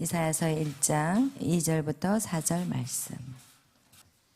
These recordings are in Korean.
이사야서 1장 2절부터 4절 말씀.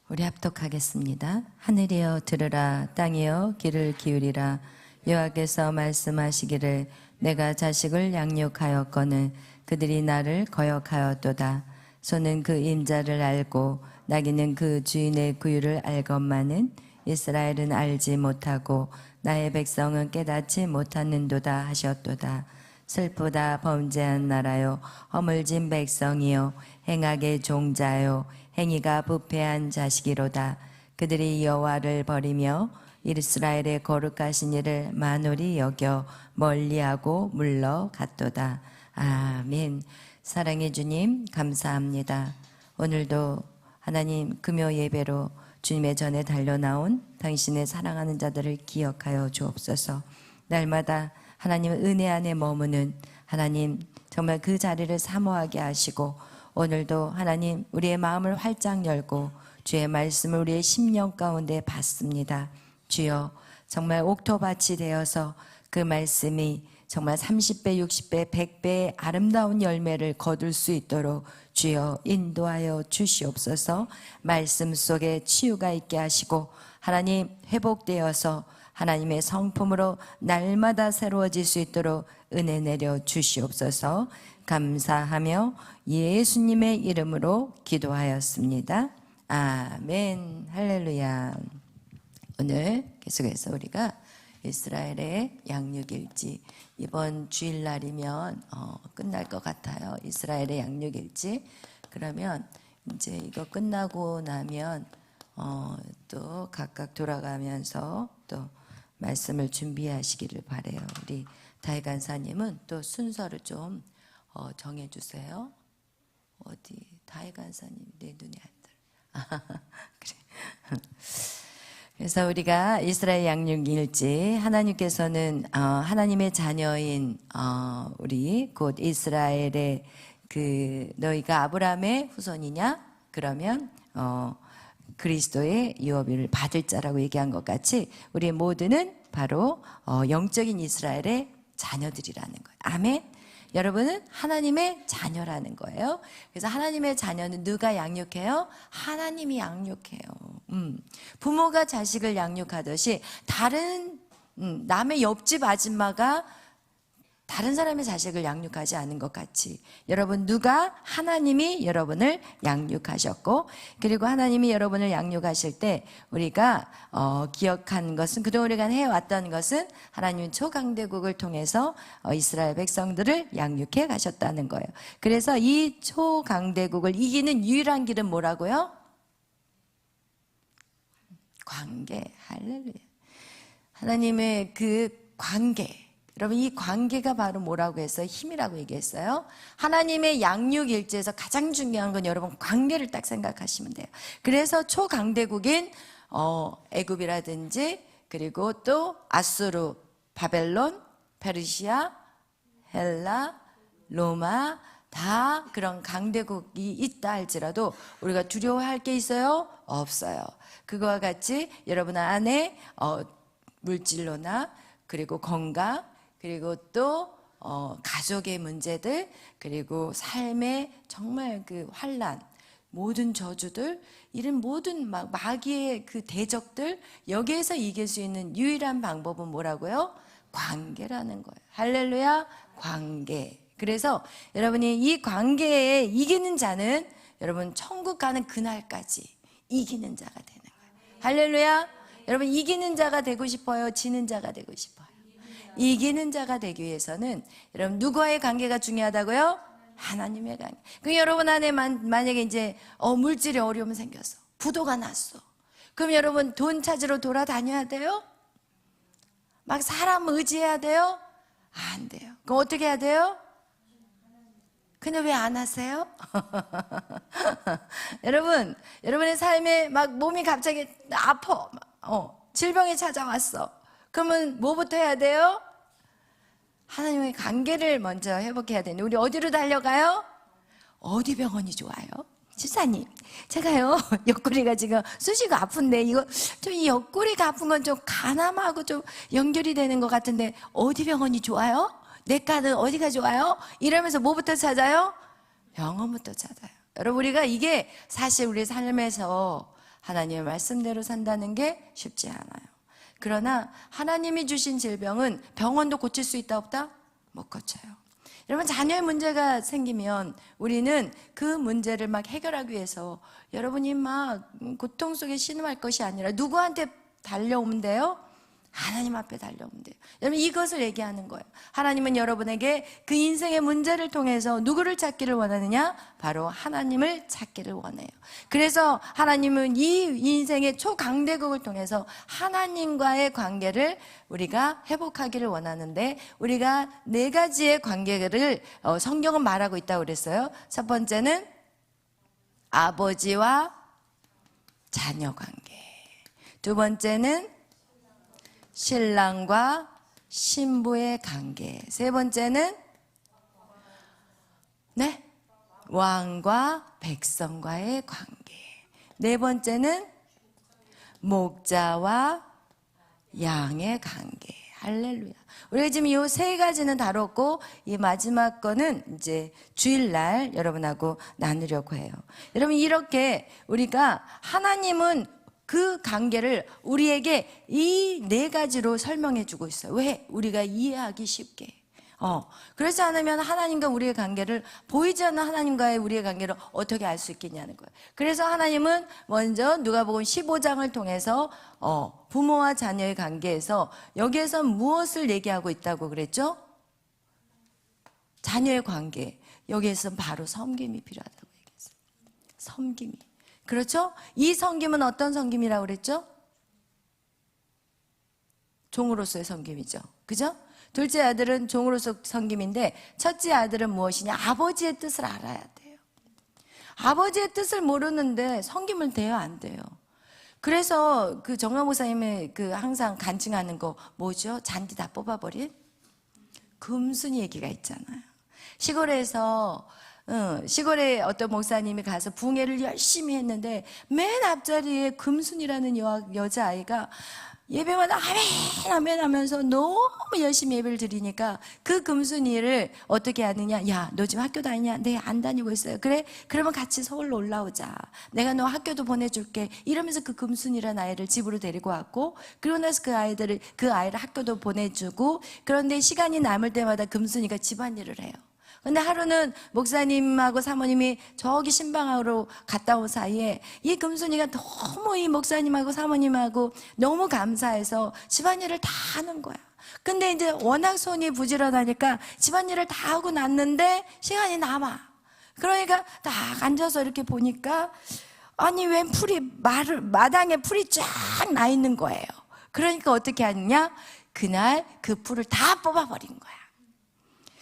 우리 합독하겠습니다. 하늘이여 들으라, 땅이여 귀를 기울이라. 여호와께서 말씀하시기를 내가 자식을 양육하였거늘 그들이 나를 거역하였도다. 소는 그 임자를 알고 나귀는 그 주인의 구유를 알건만은 이스라엘은 알지 못하고 나의 백성은 깨닫지 못하는도다 하셨도다. 슬프다 범죄한 나라요, 허물진 백성이요, 행악의 종자요, 행위가 부패한 자식이로다. 그들이 여호와를 버리며 이스라엘의 거룩하신 이를 만홀히 여겨 멀리하고 물러갔도다. 아멘. 사랑의 주님 감사합니다. 오늘도 하나님 금요 예배로 주님의 전에 달려나온 당신의 사랑하는 자들을 기억하여 주옵소서. 날마다 하나님 은혜 안에 머무는 하나님 정말 그 자리를 사모하게 하시고, 오늘도 하나님 우리의 마음을 활짝 열고 주의 말씀을 우리의 심령 가운데 받습니다. 주여, 정말 옥토밭이 되어서 그 말씀이 정말 30배, 60배, 100배의 아름다운 열매를 거둘 수 있도록 주여 인도하여 주시옵소서. 말씀 속에 치유가 있게 하시고 하나님 회복되어서 하나님의 성품으로 날마다 새로워질 수 있도록 은혜 내려 주시옵소서. 감사하며 예수님의 이름으로 기도하였습니다. 아멘. 할렐루야. 오늘 계속해서 우리가 이스라엘의 양육일지, 이번 주일날이면 끝날 것 같아요. 이스라엘의 양육일지. 그러면 이제 이거 끝나고 나면 또 각각 돌아가면서 또 말씀을 준비하시기를 바래요. 우리 다혜 간사님은 또 순서를 좀 정해주세요. 어디 다혜 간사님 내 눈에 안 들어. 그래. 그래서 우리가 이스라엘 양육일지, 하나님께서는 하나님의 자녀인 우리 곧 이스라엘의 그 너희가 아브라함의 후손이냐? 그러면 그리스도의 유업을 받을 자라고 얘기한 것 같이 우리 모두는 바로 영적인 이스라엘의 자녀들이라는 거예요. 아멘. 여러분은 하나님의 자녀라는 거예요. 그래서 하나님의 자녀는 누가 양육해요? 하나님이 양육해요. 부모가 자식을 양육하듯이 다른 남의 옆집 아줌마가 다른 사람의 자식을 양육하지 않은 것 같이, 여러분 누가? 하나님이 여러분을 양육하셨고, 그리고 하나님이 여러분을 양육하실 때 우리가 기억한 것은, 그동안 우리가 해왔던 것은 하나님 초강대국을 통해서 이스라엘 백성들을 양육해 가셨다는 거예요. 그래서 이 초강대국을 이기는 유일한 길은 뭐라고요? 관계. 할렐루야. 하나님의 그 관계. 여러분, 이 관계가 바로 뭐라고 했어요? 힘이라고 얘기했어요. 하나님의 양육일지에서 가장 중요한 건 여러분 관계를 딱 생각하시면 돼요. 그래서 초강대국인 애굽이라든지, 그리고 또 아수르, 바벨론, 페르시아, 헬라, 로마, 다 그런 강대국이 있다 할지라도 우리가 두려워할 게 있어요? 없어요. 그거와 같이 여러분 안에 물질로나, 그리고 건강, 그리고 또 가족의 문제들, 그리고 삶의 정말 그 환난, 모든 저주들, 이런 모든 마귀의 그 대적들, 여기에서 이길 수 있는 유일한 방법은 뭐라고요? 관계라는 거예요. 할렐루야. 관계. 그래서 여러분이 이 관계에 이기는 자는 여러분 천국 가는 그날까지 이기는 자가 되는 거예요. 할렐루야. 여러분 이기는 자가 되고 싶어요? 지는 자가 되고 싶어요? 이기는 자가 되기 위해서는 여러분 누구와의 관계가 중요하다고요? 하나님의 관계. 그럼 여러분 안에 만약에 이제 물질에 어려움이 생겼어, 부도가 났어, 그럼 여러분 돈 찾으러 돌아다녀야 돼요? 막 사람 의지해야 돼요? 안 돼요. 그럼 어떻게 해야 돼요? 근데 왜 안 하세요? 여러분, 여러분의 삶에 막 몸이 갑자기 아파, 질병이 찾아왔어. 그러면 뭐부터 해야 돼요? 하나님의 관계를 먼저 회복해야 되는데 우리 어디로 달려가요? 어디 병원이 좋아요? 집사님, 제가요 옆구리가 지금 쑤시고 아픈데 이거 좀 이 옆구리가 아픈 건 좀 간암하고 좀 연결이 되는 것 같은데 어디 병원이 좋아요? 내과는 어디가 좋아요? 이러면서 뭐부터 찾아요? 영원부터 찾아요. 여러분, 우리가 이게 사실 우리 삶에서 하나님의 말씀대로 산다는 게 쉽지 않아요. 그러나 하나님이 주신 질병은 병원도 고칠 수 있다 없다? 못 고쳐요. 여러분, 자녀의 문제가 생기면 우리는 그 문제를 막 해결하기 위해서 여러분이 막 고통 속에 신음할 것이 아니라 누구한테 달려오면 돼요? 하나님 앞에 달려오면 돼요. 여러분, 이것을 얘기하는 거예요. 하나님은 여러분에게 그 인생의 문제를 통해서 누구를 찾기를 원하느냐? 바로 하나님을 찾기를 원해요. 그래서 하나님은 이 인생의 초강대국을 통해서 하나님과의 관계를 우리가 회복하기를 원하는데, 우리가 4가지의 관계를 성경은 말하고 있다고 그랬어요. 첫 번째는 아버지와 자녀 관계, 두 번째는 신랑과 신부의 관계, 세 번째는 왕과 백성과의 관계, 네 번째는 목자와 양의 관계. 할렐루야. 우리가 지금 이 3가지는 다뤘고, 이 마지막 거는 이제 주일날 여러분하고 나누려고 해요. 여러분, 이렇게 우리가 하나님은 그 관계를 우리에게 이 4가지로 설명해 주고 있어요. 왜? 우리가 이해하기 쉽게. 그렇지 않으면 하나님과 우리의 관계를, 보이지 않는 하나님과의 우리의 관계를 어떻게 알 수 있겠냐는 거예요. 그래서 하나님은 먼저 누가복음 15장을 통해서 부모와 자녀의 관계에서, 여기에서 무엇을 얘기하고 있다고 그랬죠? 자녀의 관계. 여기에서 바로 섬김이 필요하다고 얘기했어요. 섬김이. 그렇죠? 이 섬김은 어떤 섬김이라고 그랬죠? 종으로서의 섬김이죠. 그죠? 둘째 아들은 종으로서 섬김인데, 첫째 아들은 무엇이냐? 아버지의 뜻을 알아야 돼요. 아버지의 뜻을 모르는데 섬김을 돼요, 안 돼요? 그래서 그 정강 목사님의 그 항상 간증하는 거 뭐죠? 잔디 다 뽑아버린 금순이 얘기가 있잖아요. 시골에 어떤 목사님이 가서 붕해를 열심히 했는데, 맨 앞자리에 금순이라는 여자아이가 예배마다 아멘 아멘 하면서 너무 열심히 예배를 드리니까, 그 금순이를 어떻게 하느냐? 야, 너 지금 학교 다니냐? 네, 안 다니고 있어요. 그래? 그러면 같이 서울로 올라오자. 내가 너 학교도 보내줄게. 이러면서 그 금순이라는 아이를 집으로 데리고 왔고, 그러고 나서 그 아이를 학교도 보내주고, 그런데 시간이 남을 때마다 금순이가 집안일을 해요. 근데 하루는 목사님하고 사모님이 저기 신방으로 갔다 온 사이에 이 금순이가 너무 이 목사님하고 사모님하고 너무 감사해서 집안일을 다 하는 거야. 근데 이제 워낙 손이 부지런하니까 집안일을 다 하고 났는데 시간이 남아. 그러니까 딱 앉아서 이렇게 보니까, 아니 웬 마당에 풀이 쫙 나 있는 거예요. 그러니까 어떻게 하느냐? 그날 그 풀을 다 뽑아버린 거야.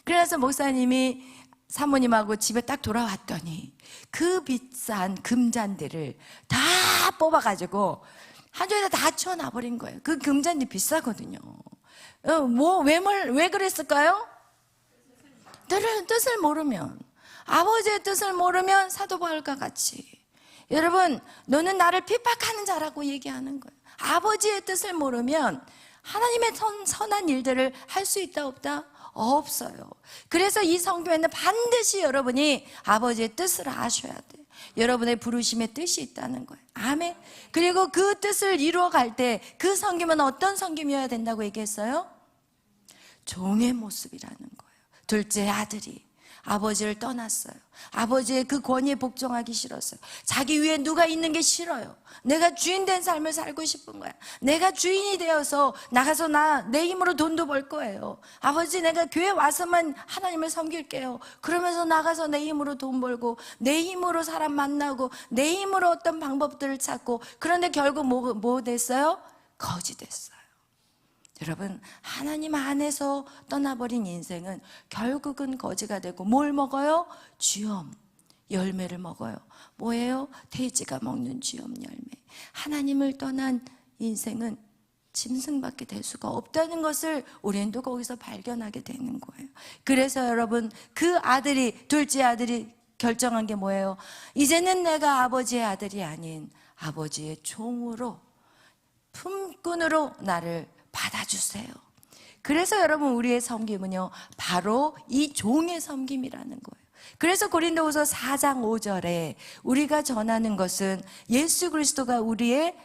그래서 목사님이 사모님하고 집에 딱 돌아왔더니 그 비싼 금잔디를 다 뽑아가지고 한쪽에다 다 치워놔버린 거예요. 그 금잔디 비싸거든요. 왜 그랬을까요? 뜻을 모르면, 아버지의 뜻을 모르면 사도 바울과 같이, 여러분, 너는 나를 핍박하는 자라고 얘기하는 거예요. 아버지의 뜻을 모르면 하나님의 선한 일들을 할 수 있다 없다? 없어요. 그래서 이 성경에는 반드시 여러분이 아버지의 뜻을 아셔야 돼요. 여러분의 부르심의 뜻이 있다는 거예요. 아멘. 그리고 그 뜻을 이루어갈 때 그 섬김은 어떤 섬김이어야 된다고 얘기했어요? 종의 모습이라는 거예요. 둘째 아들이 아버지를 떠났어요. 아버지의 그 권위에 복종하기 싫었어요. 자기 위에 누가 있는 게 싫어요. 내가 주인 된 삶을 살고 싶은 거야. 내가 주인이 되어서 나가서 내 힘으로 돈도 벌 거예요. 아버지, 내가 교회 와서만 하나님을 섬길게요. 그러면서 나가서 내 힘으로 돈 벌고, 내 힘으로 사람 만나고, 내 힘으로 어떤 방법들을 찾고, 그런데 결국 뭐 됐어요? 거지 됐어요. 여러분, 하나님 안에서 떠나버린 인생은 결국은 거지가 되고, 뭘 먹어요? 쥐엄 열매를 먹어요. 뭐예요? 돼지가 먹는 쥐엄 열매. 하나님을 떠난 인생은 짐승밖에 될 수가 없다는 것을 우리는 또 거기서 발견하게 되는 거예요. 그래서 여러분, 그 둘째 아들이 결정한 게 뭐예요? 이제는 내가 아버지의 아들이 아닌 아버지의 종으로, 품꾼으로 나를 받아주세요. 그래서 여러분, 우리의 섬김은요, 바로 이 종의 섬김이라는 거예요. 그래서 고린도후서 4장 5절에 우리가 전하는 것은 예수 그리스도가 우리의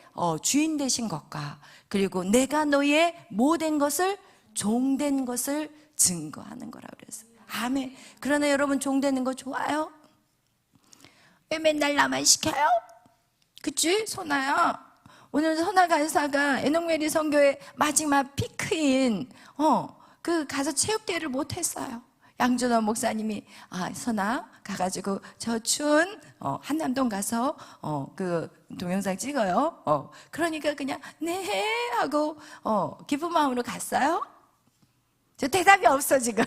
주인 되신 것과 그리고 내가 너의 모든 것을 종된 것을 증거하는 거라 그랬어요. 아멘. 그러나 여러분 종되는 거 좋아요? 왜 맨날 나만 시켜요? 그치? 선아야. 오늘 선아 간사가 에녹메리 선교의 마지막 피크인 그 가서 체육대회를 못했어요. 양준원 목사님이 선아 가가지고 저 추운 한남동 가서 그 동영상 찍어요. 그러니까 그냥 네 하고 기쁜 마음으로 갔어요. 저 대답이 없어 지금.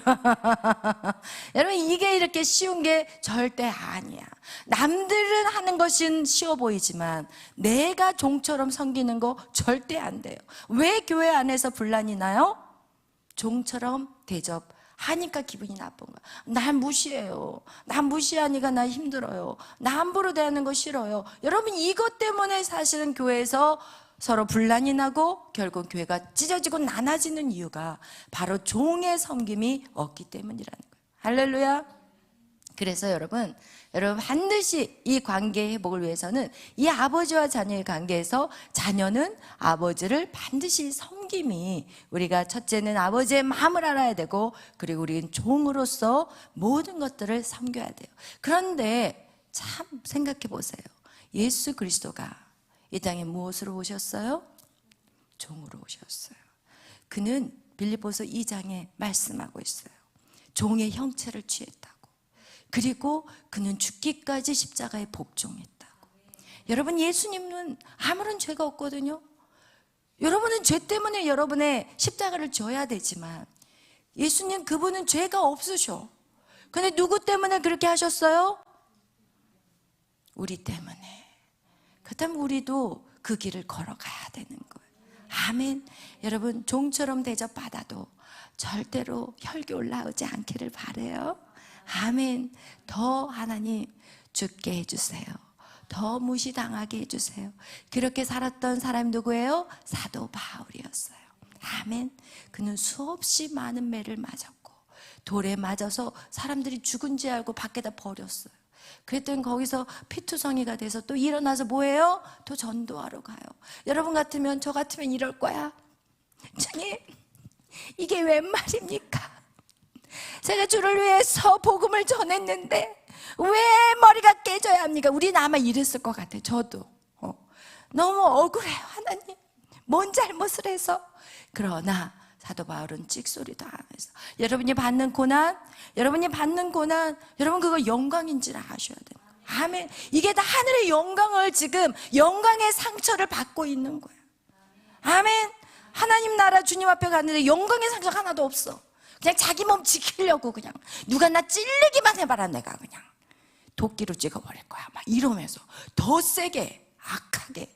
여러분 이게 이렇게 쉬운 게 절대 아니야. 남들은 하는 것은 쉬워 보이지만 내가 종처럼 섬기는 거 절대 안 돼요. 왜 교회 안에서 분란이 나요? 종처럼 대접하니까 기분이 나쁜 거야. 날 무시해요. 난 무시하니까 나 힘들어요. 나 함부로 대하는 거 싫어요. 여러분 이것 때문에 사실은 교회에서 서로 분란이 나고 결국 교회가 찢어지고 나눠지는 이유가 바로 종의 섬김이 없기 때문이라는 거예요. 할렐루야. 그래서 여러분 반드시 이 관계 회복을 위해서는 이 아버지와 자녀의 관계에서 자녀는 아버지를 반드시 섬김이 우리가 첫째는 아버지의 마음을 알아야 되고 그리고 우리는 종으로서 모든 것들을 섬겨야 돼요. 그런데 참 생각해 보세요. 예수 그리스도가 이 땅에 무엇으로 오셨어요? 종으로 오셨어요. 그는 빌립보서 2장에 말씀하고 있어요. 종의 형체를 취했다고. 그리고 그는 죽기까지 십자가에 복종했다고. 여러분 예수님은 아무런 죄가 없거든요. 여러분은 죄 때문에 여러분의 십자가를 져야 되지만 예수님 그분은 죄가 없으셔. 근데 누구 때문에 그렇게 하셨어요? 우리 때문에. 그렇다면 우리도 그 길을 걸어가야 되는 거예요. 아멘. 여러분 종처럼 대접받아도 절대로 혈기 올라오지 않기를 바라요. 아멘. 더 하나님 죽게 해주세요. 더 무시당하게 해주세요. 그렇게 살았던 사람이 누구예요? 사도 바울이었어요. 아멘. 그는 수없이 많은 매를 맞았고 돌에 맞아서 사람들이 죽은 줄 알고 밖에다 버렸어요. 그랬더니 거기서 피투성이가 돼서 또 일어나서 뭐해요? 또 전도하러 가요. 여러분 같으면 저 같으면 이럴 거야. 주님 이게 웬 말입니까? 제가 주를 위해서 복음을 전했는데 왜 머리가 깨져야 합니까? 우리는 아마 이랬을 것 같아요. 저도 너무 억울해요. 하나님 뭔 잘못을 해서. 그러나 사도 바울은 찍소리도 안 해서 여러분이 받는 고난 여러분 그거 영광인지를 아셔야 돼요. 아멘. 이게 다 하늘의 영광을 지금 영광의 상처를 받고 있는 거예요. 아멘. 하나님 나라 주님 앞에 갔는데 영광의 상처가 하나도 없어. 그냥 자기 몸 지키려고 그냥 누가 나 찔르기만 해봐라 내가 그냥 도끼로 찍어버릴 거야 막 이러면서 더 세게 악하게.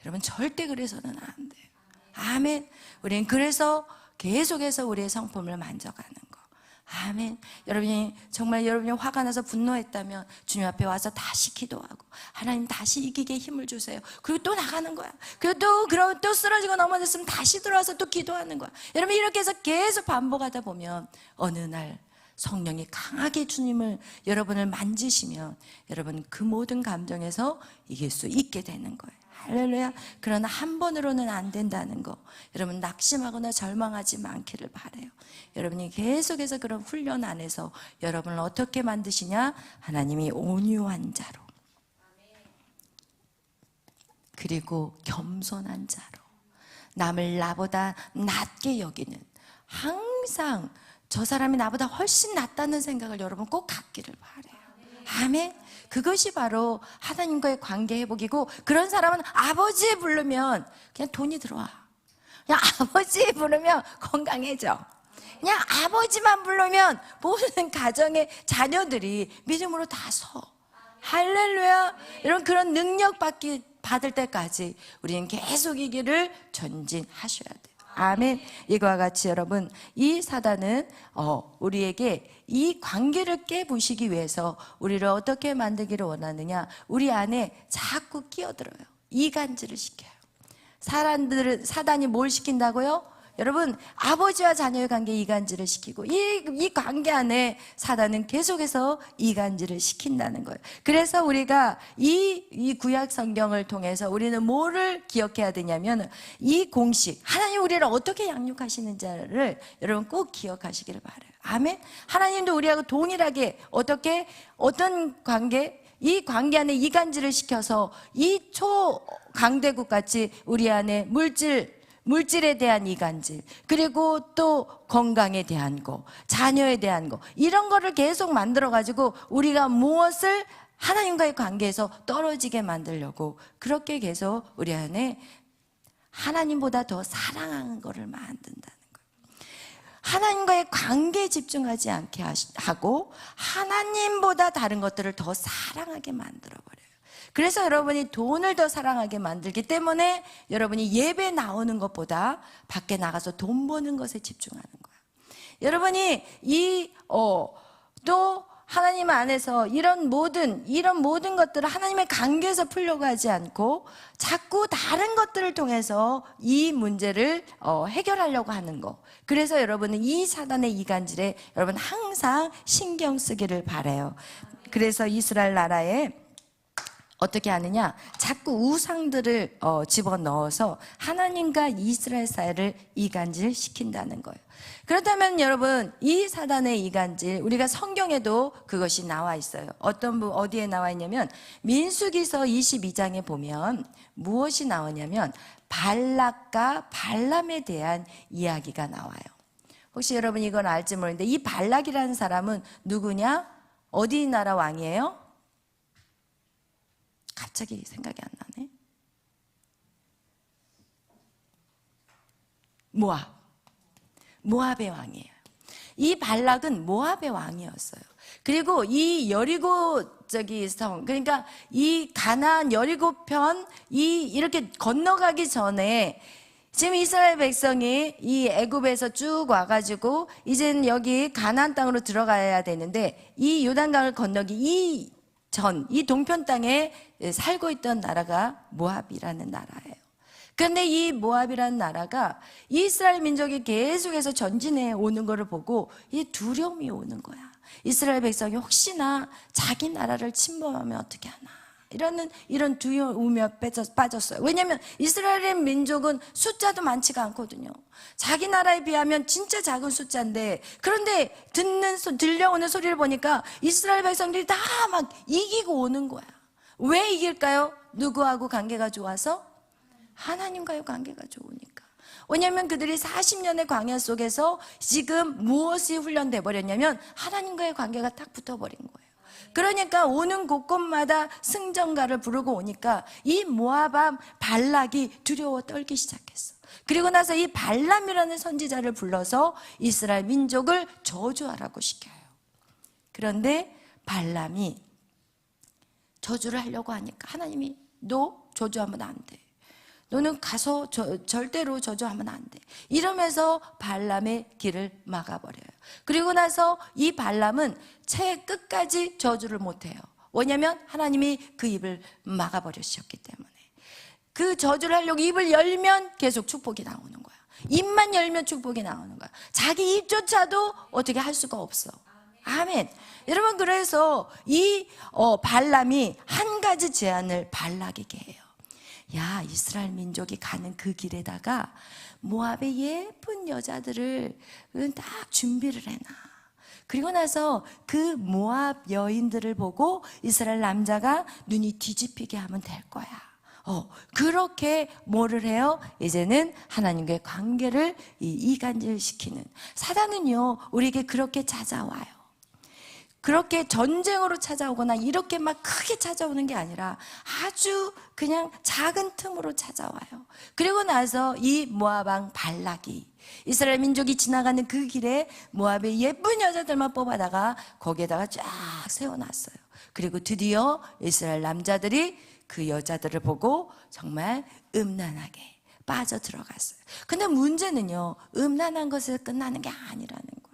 여러분 절대 그래서는 안 돼요. 아멘. 우리는 그래서 계속해서 우리의 성품을 만져가는 거. 아멘. 여러분이 정말 여러분이 화가 나서 분노했다면 주님 앞에 와서 다시 기도하고 하나님 다시 이기게 힘을 주세요. 그리고 또 나가는 거야. 그리고 또 쓰러지고 넘어졌으면 다시 들어와서 또 기도하는 거야. 여러분 이렇게 해서 계속 반복하다 보면 어느 날 성령이 강하게 주님을 여러분을 만지시면 여러분 그 모든 감정에서 이길 수 있게 되는 거예요. 할렐루야. 그러나 한 번으로는 안 된다는 거 여러분 낙심하거나 절망하지 않기를 바라요. 여러분이 계속해서 그런 훈련 안에서 여러분을 어떻게 만드시냐? 하나님이 온유한 자로 그리고 겸손한 자로 남을 나보다 낮게 여기는 항상 저 사람이 나보다 훨씬 낫다는 생각을 여러분 꼭 갖기를 바라요. 아멘. 그것이 바로 하나님과의 관계 회복이고 그런 사람은 아버지 부르면 그냥 돈이 들어와. 그냥 아버지 부르면 건강해져. 그냥 아버지만 부르면 모든 가정의 자녀들이 믿음으로 다 서. 할렐루야. 이런 그런 능력 받을 때까지 우리는 계속 이 길을 전진하셔야 돼요. 아멘. 이거와 같이 여러분 이 사단은 우리에게 이 관계를 깨부시기 위해서 우리를 어떻게 만들기를 원하느냐? 우리 안에 자꾸 끼어들어요. 이간질을 시켜요. 사단이 뭘 시킨다고요? 여러분, 아버지와 자녀의 관계 이간질을 시키고 이 관계 안에 사단은 계속해서 이간질을 시킨다는 거예요. 그래서 우리가 이 구약 성경을 통해서 우리는 뭐를 기억해야 되냐면 이 공식, 하나님 우리를 어떻게 양육하시는지를 여러분 꼭 기억하시기를 바라요. 아멘. 하나님도 우리하고 동일하게 어떤 관계, 이 관계 안에 이간질을 시켜서 이 초강대국 같이 우리 안에 물질에 대한 이간질, 그리고 또 건강에 대한 거, 자녀에 대한 거, 이런 거를 계속 만들어가지고 우리가 무엇을 하나님과의 관계에서 떨어지게 만들려고 그렇게 계속 우리 안에 하나님보다 더 사랑하는 거를 만든다는 거예요. 하나님과의 관계에 집중하지 않게 하고 하나님보다 다른 것들을 더 사랑하게 만들어버려요. 그래서 여러분이 돈을 더 사랑하게 만들기 때문에 여러분이 예배 나오는 것보다 밖에 나가서 돈 버는 것에 집중하는 거예요. 여러분이 또 하나님 안에서 이런 모든 것들을 하나님의 관계에서 풀려고 하지 않고 자꾸 다른 것들을 통해서 이 문제를 해결하려고 하는 거. 그래서 여러분은 이 사단의 이간질에 여러분 항상 신경 쓰기를 바라요. 그래서 이스라엘 나라에 어떻게 하느냐? 자꾸 우상들을 집어넣어서 하나님과 이스라엘 사이를 이간질 시킨다는 거예요. 그렇다면 여러분, 이 사단의 이간질, 우리가 성경에도 그것이 나와 있어요. 어디에 나와 있냐면 민수기서 22장에 보면 무엇이 나오냐면 발락과 발람에 대한 이야기가 나와요. 혹시 여러분 이건 알지 모르는데 이 발락이라는 사람은 누구냐? 어디 나라 왕이에요? 갑자기 생각이 안 나네. 모압의 왕이에요. 이 발락은 모압의 왕이었어요. 그리고 이 여리고 성, 그러니까 이 가나안 여리고 편 이렇게 건너가기 전에 지금 이스라엘 백성이 이 애굽에서 쭉 와가지고 이제는 여기 가나안 땅으로 들어가야 되는데 이 요단강을 건너기 이 동편 땅에 살고 있던 나라가 모압이라는 나라예요. 그런데 이 모압이라는 나라가 이스라엘 민족이 계속해서 전진해 오는 것을 보고 이 두려움이 오는 거야. 이스라엘 백성이 혹시나 자기 나라를 침범하면 어떻게 하나 이런 두려움에 빠졌어요. 왜냐하면 이스라엘 민족은 숫자도 많지가 않거든요. 자기 나라에 비하면 진짜 작은 숫자인데, 그런데 들려오는 소리를 보니까 이스라엘 백성들이 다 막 이기고 오는 거야. 왜 이길까요? 누구하고 관계가 좋아서? 하나님과의 관계가 좋으니까. 왜냐하면 그들이 40년의 광야 속에서 지금 무엇이 훈련돼 버렸냐면 하나님과의 관계가 딱 붙어버린 거예요. 그러니까 오는 곳곳마다 승전가를 부르고 오니까 이 모압 발락이 두려워 떨기 시작했어. 그리고 나서 이 발람이라는 선지자를 불러서 이스라엘 민족을 저주하라고 시켜요. 그런데 발람이 저주를 하려고 하니까 하나님이 너 저주하면 안 돼. 너는 가서 절대로 저주하면 안 돼. 이러면서 발람의 길을 막아버려요. 그리고 나서 이 발람은 채 끝까지 저주를 못해요. 왜냐하면 하나님이 그 입을 막아버리셨기 때문에. 그 저주를 하려고 입을 열면 계속 축복이 나오는 거야. 입만 열면 축복이 나오는 거야. 자기 입조차도 어떻게 할 수가 없어. 아멘. 여러분, 그래서 이 발람이 한 가지 제안을 발락에게 해요. 야, 이스라엘 민족이 가는 그 길에다가 모압의 예쁜 여자들을 딱 준비를 해놔. 그리고 나서 그 모압 여인들을 보고 이스라엘 남자가 눈이 뒤집히게 하면 될 거야. 그렇게 뭐를 해요? 이제는 하나님과의 관계를 이간질시키는 사단은요, 우리에게 그렇게 찾아와요. 그렇게 전쟁으로 찾아오거나 이렇게 막 크게 찾아오는 게 아니라 아주 그냥 작은 틈으로 찾아와요. 그리고 나서 이 모압 왕 발락이 이스라엘 민족이 지나가는 그 길에 모압의 예쁜 여자들만 뽑아다가 거기에다가 쫙 세워놨어요. 그리고 드디어 이스라엘 남자들이 그 여자들을 보고 정말 음란하게 빠져 들어갔어요. 근데 문제는요, 음란한 것에서 끝나는 게 아니라는 거예요.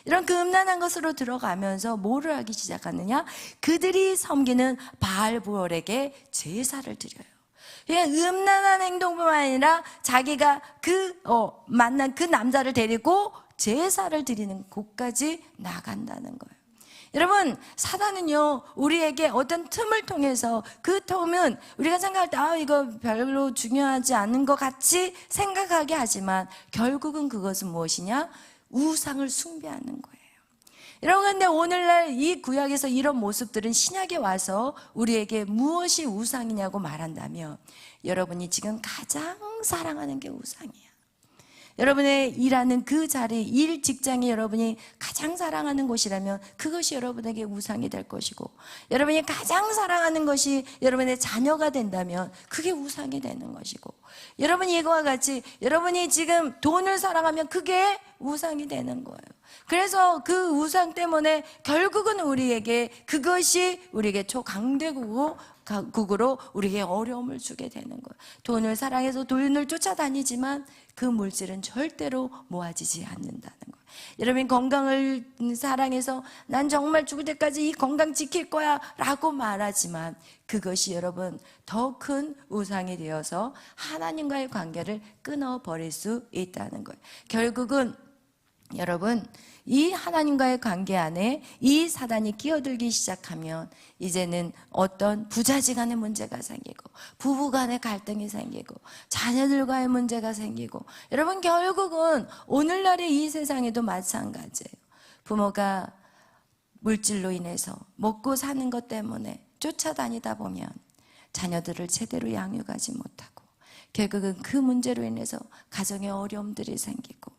이런 그 음란한 것으로 들어가면서 뭐를 하기 시작하느냐? 그들이 섬기는 바알브올에게 제사를 드려요. 그냥 음란한 행동뿐만 아니라 자기가 만난 그 남자를 데리고 제사를 드리는 곳까지 나간다는 거예요. 여러분, 사단은요, 우리에게 어떤 틈을 통해서, 그 틈은 우리가 생각할 때 이거 별로 중요하지 않은 것 같이 생각하게 하지만 결국은 그것은 무엇이냐? 우상을 숭배하는 거예요. 여러분, 근데 오늘날 이 구약에서 이런 모습들은 신약에 와서 우리에게 무엇이 우상이냐고 말한다면, 여러분이 지금 가장 사랑하는 게 우상이야. 여러분의 일하는 그 자리, 일 직장이 여러분이 가장 사랑하는 곳이라면 그것이 여러분에게 우상이 될 것이고, 여러분이 가장 사랑하는 것이 여러분의 자녀가 된다면 그게 우상이 되는 것이고, 여러분이 이거와 같이 여러분이 지금 돈을 사랑하면 그게 우상이 되는 거예요. 그래서 그 우상 때문에 결국은 우리에게 그것이 우리에게 초강대국으로 우리에게 어려움을 주게 되는 거예요. 돈을 사랑해서 돈을 쫓아다니지만 그 물질은 절대로 모아지지 않는다는 거예요. 여러분, 건강을 사랑해서 난 정말 죽을 때까지 이 건강 지킬 거야 라고 말하지만 그것이 여러분 더 큰 우상이 되어서 하나님과의 관계를 끊어버릴 수 있다는 거예요. 결국은 여러분, 이 하나님과의 관계 안에 이 사단이 끼어들기 시작하면 이제는 어떤 부자지간의 문제가 생기고, 부부간의 갈등이 생기고, 자녀들과의 문제가 생기고, 여러분 결국은 오늘날의 이 세상에도 마찬가지예요. 부모가 물질로 인해서 먹고 사는 것 때문에 쫓아다니다 보면 자녀들을 제대로 양육하지 못하고 결국은 그 문제로 인해서 가정에 어려움들이 생기고,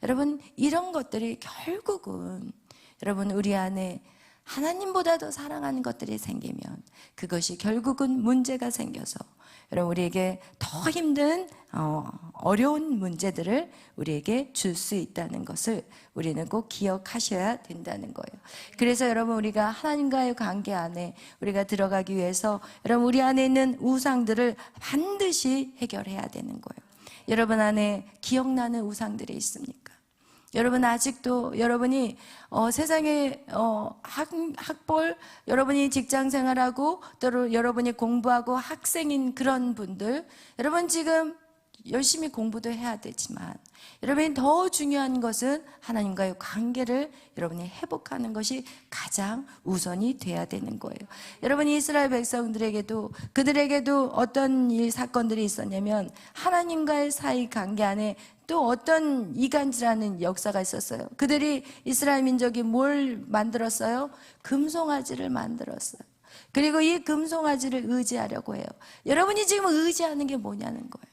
여러분 이런 것들이 결국은 여러분 우리 안에 하나님보다 더 사랑하는 것들이 생기면 그것이 결국은 문제가 생겨서 여러분 우리에게 더 힘든 어려운 문제들을 우리에게 줄 수 있다는 것을 우리는 꼭 기억하셔야 된다는 거예요. 그래서 여러분 우리가 하나님과의 관계 안에 우리가 들어가기 위해서 여러분 우리 안에 있는 우상들을 반드시 해결해야 되는 거예요. 여러분 안에 기억나는 우상들이 있습니까? 여러분 아직도 여러분이 세상에 학벌, 여러분이 직장 생활하고 또 여러분이 공부하고 학생인 그런 분들, 여러분 지금 열심히 공부도 해야 되지만 여러분이 더 중요한 것은 하나님과의 관계를 여러분이 회복하는 것이 가장 우선이 돼야 되는 거예요. 여러분 이스라엘 백성들에게도 그들에게도 어떤 사건들이 있었냐면 하나님과의 사이 관계 안에 또 어떤 이간질하는 역사가 있었어요. 그들이 이스라엘 민족이 뭘 만들었어요? 금송아지를 만들었어요. 그리고 이 금송아지를 의지하려고 해요. 여러분이 지금 의지하는 게 뭐냐는 거예요.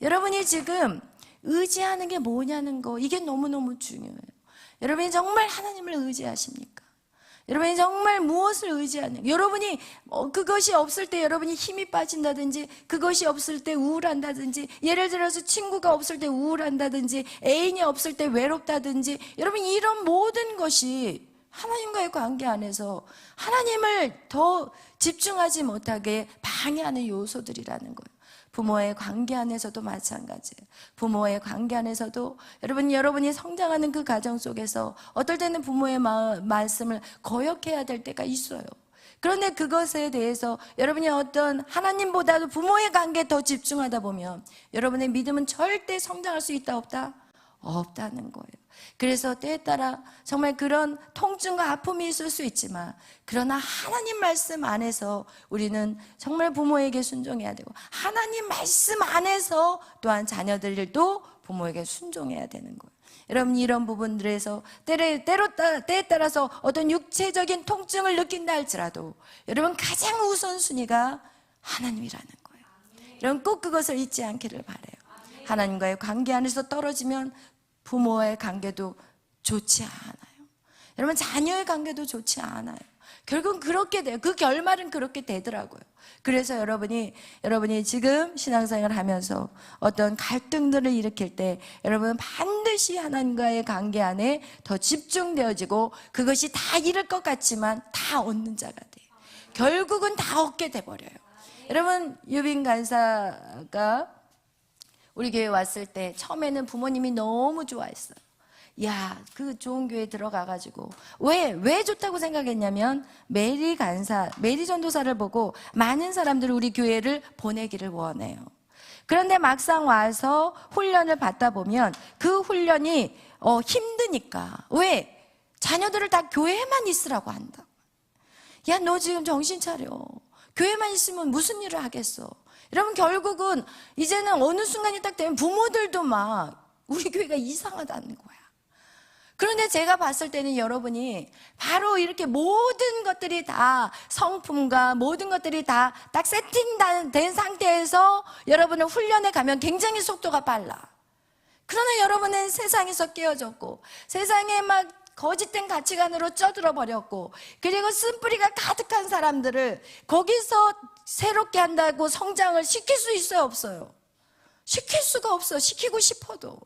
여러분이 지금 의지하는 게 뭐냐는 거, 이게 너무너무 중요해요. 여러분이 정말 하나님을 의지하십니까? 여러분이 정말 무엇을 의지하는, 여러분이 그것이 없을 때 여러분이 힘이 빠진다든지, 그것이 없을 때 우울한다든지, 예를 들어서 친구가 없을 때 우울한다든지, 애인이 없을 때 외롭다든지, 여러분 이런 모든 것이 하나님과의 관계 안에서 하나님을 더 집중하지 못하게 방해하는 요소들이라는 거예요. 부모의 관계 안에서도 마찬가지예요. 부모의 관계 안에서도 여러분이 성장하는 그 가정 속에서 어떨 때는 부모의 말씀을 거역해야 될 때가 있어요. 그런데 그것에 대해서 여러분이 어떤 하나님보다도 부모의 관계에 더 집중하다 보면 여러분의 믿음은 절대 성장할 수 있다 없다? 없다는 거예요. 그래서 때에 따라 정말 그런 통증과 아픔이 있을 수 있지만 그러나 하나님 말씀 안에서 우리는 정말 부모에게 순종해야 되고 하나님 말씀 안에서 또한 자녀들도 부모에게 순종해야 되는 거예요. 여러분 이런 부분들에서 때에 따라서 어떤 육체적인 통증을 느낀다 할지라도 여러분 가장 우선순위가 하나님이라는 거예요. 여러분 꼭 그것을 잊지 않기를 바라요. 하나님과의 관계 안에서 떨어지면 부모의 관계도 좋지 않아요. 여러분 자녀의 관계도 좋지 않아요. 결국은 그렇게 돼요. 그 결말은 그렇게 되더라고요. 그래서 여러분이 지금 신앙생활을 하면서 어떤 갈등들을 일으킬 때 여러분 반드시 하나님과의 관계 안에 더 집중되어지고 그것이 다 잃을 것 같지만 다 얻는 자가 돼요. 결국은 다 얻게 돼버려요. 여러분 유빈 간사가 우리 교회 왔을 때 처음에는 부모님이 너무 좋아했어요. 야, 그 좋은 교회 들어가가지고 왜 좋다고 생각했냐면 메리 전도사를 보고 많은 사람들이 우리 교회를 보내기를 원해요. 그런데 막상 와서 훈련을 받다 보면 그 훈련이 힘드니까. 왜? 자녀들을 다 교회에만 있으라고 한다. 야, 너 지금 정신 차려. 교회만 있으면 무슨 일을 하겠어? 여러분, 결국은 이제는 어느 순간이 딱 되면 부모들도 막 우리 교회가 이상하다는 거야. 그런데 제가 봤을 때는 여러분이 바로 이렇게 모든 것들이 다 성품과 모든 것들이 다 딱 세팅된 상태에서 여러분은 훈련에 가면 굉장히 속도가 빨라. 그러나 여러분은 세상에서 깨어졌고 세상에 막 거짓된 가치관으로 쪄들어 버렸고, 그리고 쓴뿌리가 가득한 사람들을 거기서 새롭게 한다고 성장을 시킬 수 있어요, 없어요? 시킬 수가 없어. 시키고 싶어도.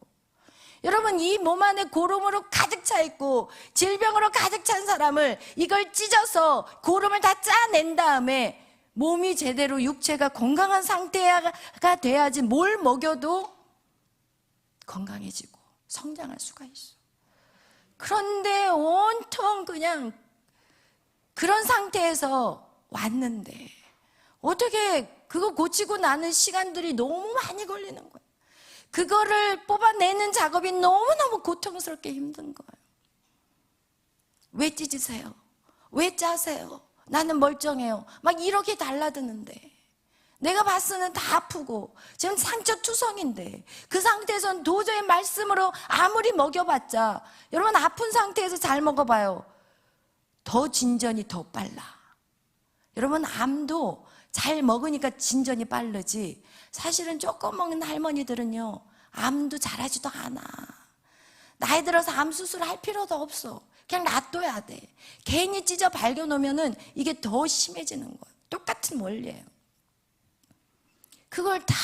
여러분, 이 몸 안에 고름으로 가득 차 있고 질병으로 가득 찬 사람을 이걸 찢어서 고름을 다 짜낸 다음에 몸이 제대로 육체가 건강한 상태가 돼야지 뭘 먹여도 건강해지고 성장할 수가 있어. 그런데 온통 그냥 그런 상태에서 왔는데 어떻게 그거 고치고 나는 시간들이 너무 많이 걸리는 거예요. 그거를 뽑아내는 작업이 너무너무 고통스럽게 힘든 거예요. 왜 찢으세요? 왜 짜세요? 나는 멀쩡해요. 막 이렇게 달라드는데 내가 봤으면 다 아프고 지금 상처투성인데 그 상태에서는 도저히 말씀으로 아무리 먹여봤자, 여러분 아픈 상태에서 잘 먹어봐요. 더 진전이 더 빨라. 여러분 암도 잘 먹으니까 진전이 빠르지, 사실은 조금 먹는 할머니들은요 암도 잘하지도 않아. 나이 들어서 암 수술할 필요도 없어. 그냥 놔둬야 돼. 괜히 찢어 발견하면은 이게 더 심해지는 거예요. 똑같은 원리예요. 그걸 다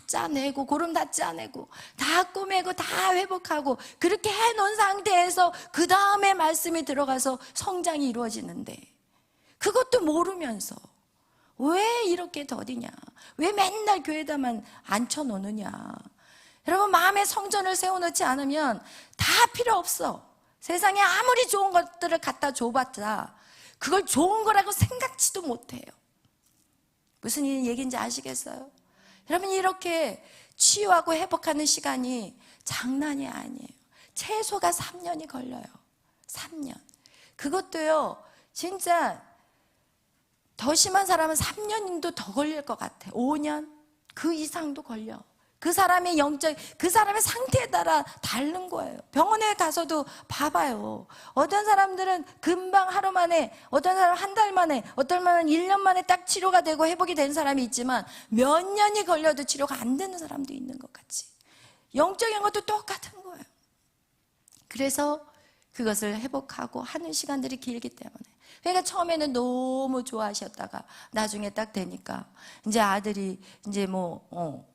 짜내고 고름 다 짜내고 다 꼬매고 다 회복하고 그렇게 해놓은 상태에서 그 다음에 말씀이 들어가서 성장이 이루어지는데, 그것도 모르면서 왜 이렇게 더디냐, 왜 맨날 교회에다만 앉혀놓느냐. 여러분, 마음의 성전을 세워놓지 않으면 다 필요 없어. 세상에 아무리 좋은 것들을 갖다 줘봤자 그걸 좋은 거라고 생각지도 못해요. 무슨 얘기인지 아시겠어요? 여러분, 이렇게 치유하고 회복하는 시간이 장난이 아니에요. 최소가 3년이 걸려요. 3년. 그것도요 진짜 더 심한 사람은 3년도 더 걸릴 것 같아. 5년? 그 이상도 걸려. 그 사람의 그 사람의 상태에 따라 다른 거예요. 병원에 가서도 봐봐요. 어떤 사람들은 금방 하루 만에, 어떤 사람은 한 달 만에, 어떤 사람은 1년 만에 딱 치료가 되고 회복이 된 사람이 있지만 몇 년이 걸려도 치료가 안 되는 사람도 있는 것 같이, 영적인 것도 똑같은 거예요. 그래서 그것을 회복하고 하는 시간들이 길기 때문에, 그러니까 처음에는 너무 좋아하셨다가 나중에 딱 되니까 이제 아들이 이제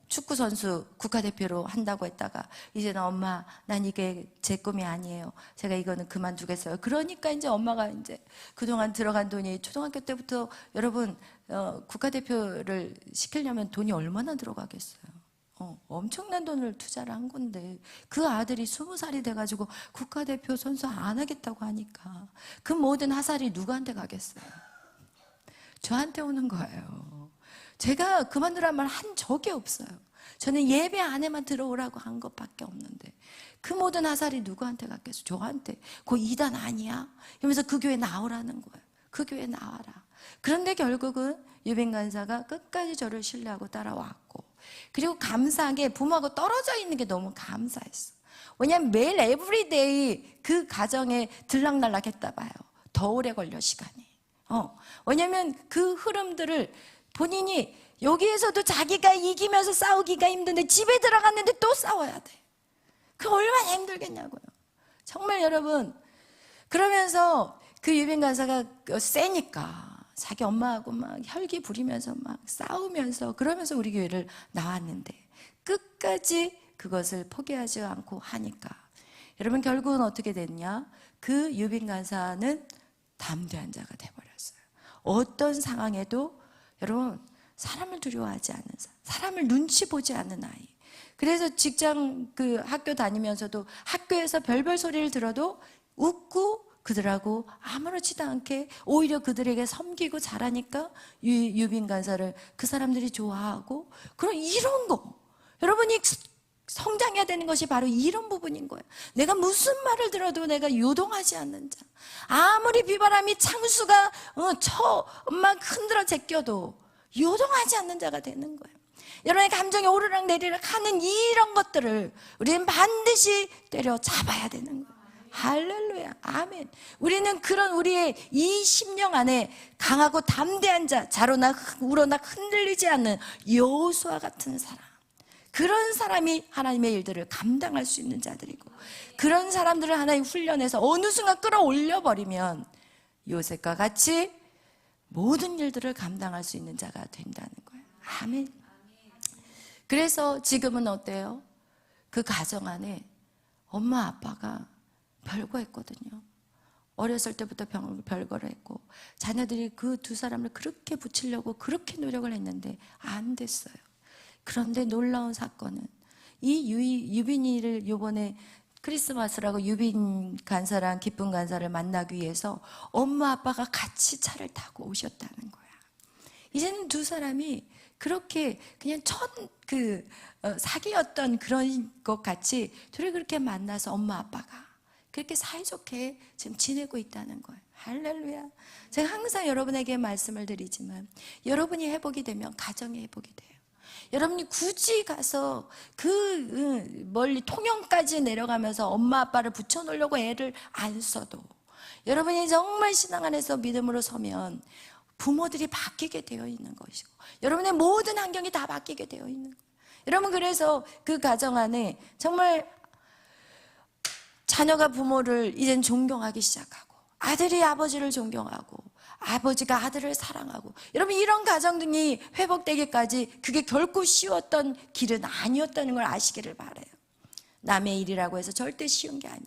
축구 선수 국가대표로 한다고 했다가 이제는 엄마, 난 이게 제 꿈이 아니에요. 제가 이거는 그만두겠어요. 그러니까 이제 엄마가 이제 그동안 들어간 돈이, 초등학교 때부터 여러분 국가대표를 시키려면 돈이 얼마나 들어가겠어요. 엄청난 돈을 투자를 한 건데 그 아들이 20살이 돼가지고 국가대표 선수 안 하겠다고 하니까 그 모든 화살이 누구한테 가겠어요? 저한테 오는 거예요. 제가 그만두란 말 한 적이 없어요. 저는 예배 안에만 들어오라고 한 것밖에 없는데 그 모든 화살이 누구한테 갔겠어요? 저한테. 그 이단 아니야? 이러면서 그 교회 나오라는 거예요. 그 교회 나와라. 그런데 결국은 유빈 간사가 끝까지 저를 신뢰하고 따라왔고, 그리고 감사하게 부모하고 떨어져 있는 게 너무 감사했어. 왜냐하면 매일 에브리데이 그 가정에 들락날락 했다 봐요. 더 오래 걸려 시간이. 왜냐하면 그 흐름들을 본인이 여기에서도 자기가 이기면서 싸우기가 힘든데 집에 들어갔는데 또 싸워야 돼. 그 얼마나 힘들겠냐고요. 정말 여러분, 그러면서 그 유빈 간사가 세니까 자기 엄마하고 막 혈기 부리면서 막 싸우면서 그러면서 우리 교회를 나왔는데 끝까지 그것을 포기하지 않고 하니까 여러분 결국은 어떻게 됐냐? 그 유빈 간사는 담대한 자가 돼버렸어요. 어떤 상황에도 여러분 사람을 두려워하지 않는 사람, 사람을 눈치 보지 않는 아이, 그래서 직장 학교 다니면서도 학교에서 별별 소리를 들어도 웃고 그들하고 아무렇지도 않게 오히려 그들에게 섬기고 잘하니까 유빈 간사를 그 사람들이 좋아하고, 그런 이런 거, 여러분이 성장해야 되는 것이 바로 이런 부분인 거예요. 내가 무슨 말을 들어도 내가 요동하지 않는 자, 아무리 비바람이 창수가 막 흔들어 제껴도 요동하지 않는 자가 되는 거예요. 여러분의 감정이 오르락 내리락 하는 이런 것들을 우리는 반드시 때려잡아야 되는 거예요. 할렐루야, 아멘. 우리는 그런 우리의 이 심령 안에 강하고 담대한 자, 자로나 우러나 흔들리지 않는 여호수아 같은 사람, 그런 사람이 하나님의 일들을 감당할 수 있는 자들이고, 그런 사람들을 하나님 훈련해서 어느 순간 끌어올려 버리면 요셉과 같이 모든 일들을 감당할 수 있는 자가 된다는 거예요. 아멘. 그래서 지금은 어때요? 그 가정 안에 엄마 아빠가 별거했거든요. 어렸을 때부터 별거를 했고, 자녀들이 그 두 사람을 그렇게 붙이려고 그렇게 노력을 했는데 안 됐어요. 그런데 놀라운 사건은 이 유빈이를 요번에 크리스마스라고 유빈 간사랑 기쁜 간사를 만나기 위해서 엄마 아빠가 같이 차를 타고 오셨다는 거야. 이제는 두 사람이 그렇게 그냥 사귀었던 그런 것 같이 둘이 그렇게 만나서 엄마 아빠가 그렇게 사이좋게 지금 지내고 있다는 거예요. 할렐루야. 제가 항상 여러분에게 말씀을 드리지만, 여러분이 회복이 되면 가정이 회복이 돼요. 여러분이 굳이 가서 멀리 통영까지 내려가면서 엄마 아빠를 붙여놓으려고 애를 안 써도, 여러분이 정말 신앙 안에서 믿음으로 서면 부모들이 바뀌게 되어 있는 것이고, 여러분의 모든 환경이 다 바뀌게 되어 있는 거예요. 여러분, 그래서 그 가정 안에 정말 자녀가 부모를 이젠 존경하기 시작하고, 아들이 아버지를 존경하고, 아버지가 아들을 사랑하고, 여러분 이런 가정들이 회복되기까지 그게 결코 쉬웠던 길은 아니었다는 걸 아시기를 바라요. 남의 일이라고 해서 절대 쉬운 게 아니에요.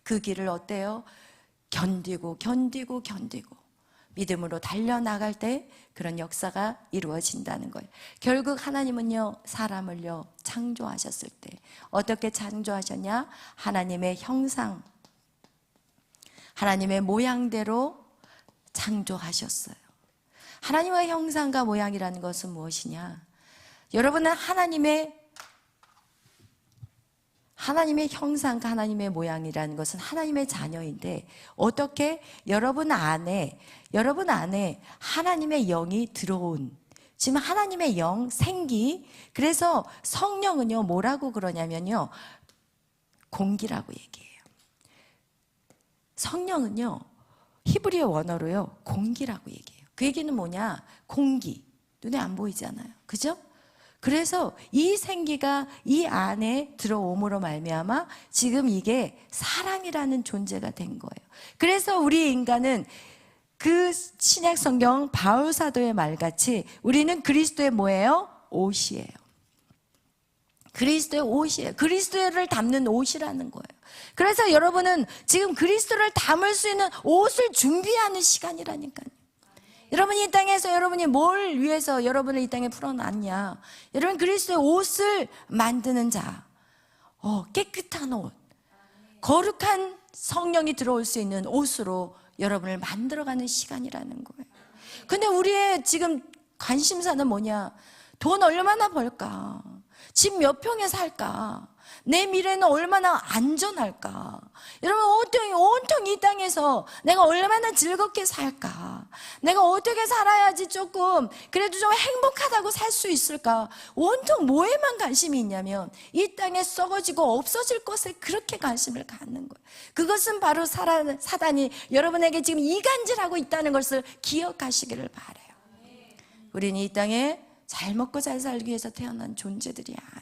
그 길을 어때요? 견디고 믿음으로 달려나갈 때 그런 역사가 이루어진다는 거예요. 결국 하나님은요, 사람을요 창조하셨을 때 어떻게 창조하셨냐? 하나님의 형상, 하나님의 모양대로 창조하셨어요. 하나님의 형상과 모양이라는 것은 무엇이냐? 여러분은 하나님의 형상과 하나님의 모양이라는 것은 하나님의 자녀인데, 어떻게 여러분 안에 하나님의 영이 들어온, 지금 하나님의 영, 생기, 그래서 성령은요 뭐라고 그러냐면요, 공기라고 얘기해요. 성령은요 히브리어 원어로요 공기라고 얘기해요. 그 얘기는 뭐냐? 공기, 눈에 안 보이잖아요, 그죠? 그래서 이 생기가 이 안에 들어옴으로 말미암아 지금 이게 사람이라는 존재가 된 거예요. 그래서 우리 인간은 그 신약 성경 바울 사도의 말같이 우리는 그리스도의 뭐예요? 옷이에요. 그리스도의 옷이에요. 그리스도를 담는 옷이라는 거예요. 그래서 여러분은 지금 그리스도를 담을 수 있는 옷을 준비하는 시간이라니까요. 여러분이 이 땅에서 여러분이 뭘 위해서 여러분을 이 땅에 풀어놨냐? 여러분 그리스도의 옷을 만드는 자, 깨끗한 옷, 거룩한 성령이 들어올 수 있는 옷으로 여러분을 만들어가는 시간이라는 거예요. 근데 우리의 지금 관심사는 뭐냐? 돈 얼마나 벌까? 집 몇 평에 살까? 내 미래는 얼마나 안전할까? 여러분 온통 이 땅에서 내가 얼마나 즐겁게 살까? 내가 어떻게 살아야지 조금 그래도 좀 행복하다고 살 수 있을까? 온통 뭐에만 관심이 있냐면 이 땅에 썩어지고 없어질 것에 그렇게 관심을 갖는 거예요. 그것은 바로 사단이 여러분에게 지금 이간질하고 있다는 것을 기억하시기를 바라요. 우리는 이 땅에 잘 먹고 잘 살기 위해서 태어난 존재들이 아니에요.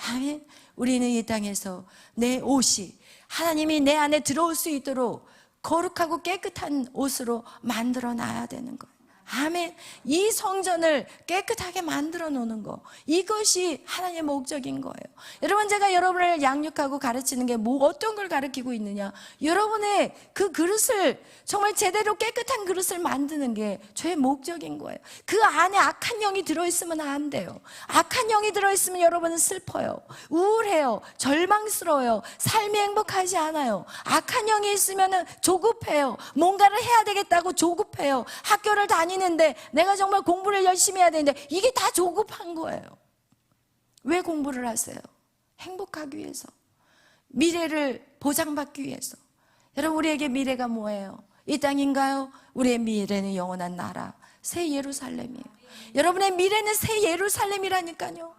아멘. 우리는 이 땅에서 내 옷이 하나님이 내 안에 들어올 수 있도록 거룩하고 깨끗한 옷으로 만들어 놔야 되는 거예요. 아멘. 이 성전을 깨끗하게 만들어 놓는 거, 이것이 하나님의 목적인 거예요. 여러분, 제가 여러분을 양육하고 가르치는 게 어떤 걸 가르치고 있느냐, 여러분의 그 그릇을 정말 제대로 깨끗한 그릇을 만드는 게 저의 목적인 거예요. 그 안에 악한 영이 들어있으면 안 돼요. 악한 영이 들어있으면 여러분은 슬퍼요, 우울해요, 절망스러워요, 삶이 행복하지 않아요. 악한 영이 있으면 조급해요, 뭔가를 해야 되겠다고 조급해요. 학교를 다니는데 내가 정말 공부를 열심히 해야 되는데 이게 다 조급한 거예요. 왜 공부를 하세요? 행복하기 위해서, 미래를 보장받기 위해서. 여러분, 우리에게 미래가 뭐예요? 이 땅인가요? 우리의 미래는 영원한 나라, 새 예루살렘이에요. 여러분의 미래는 새 예루살렘이라니까요.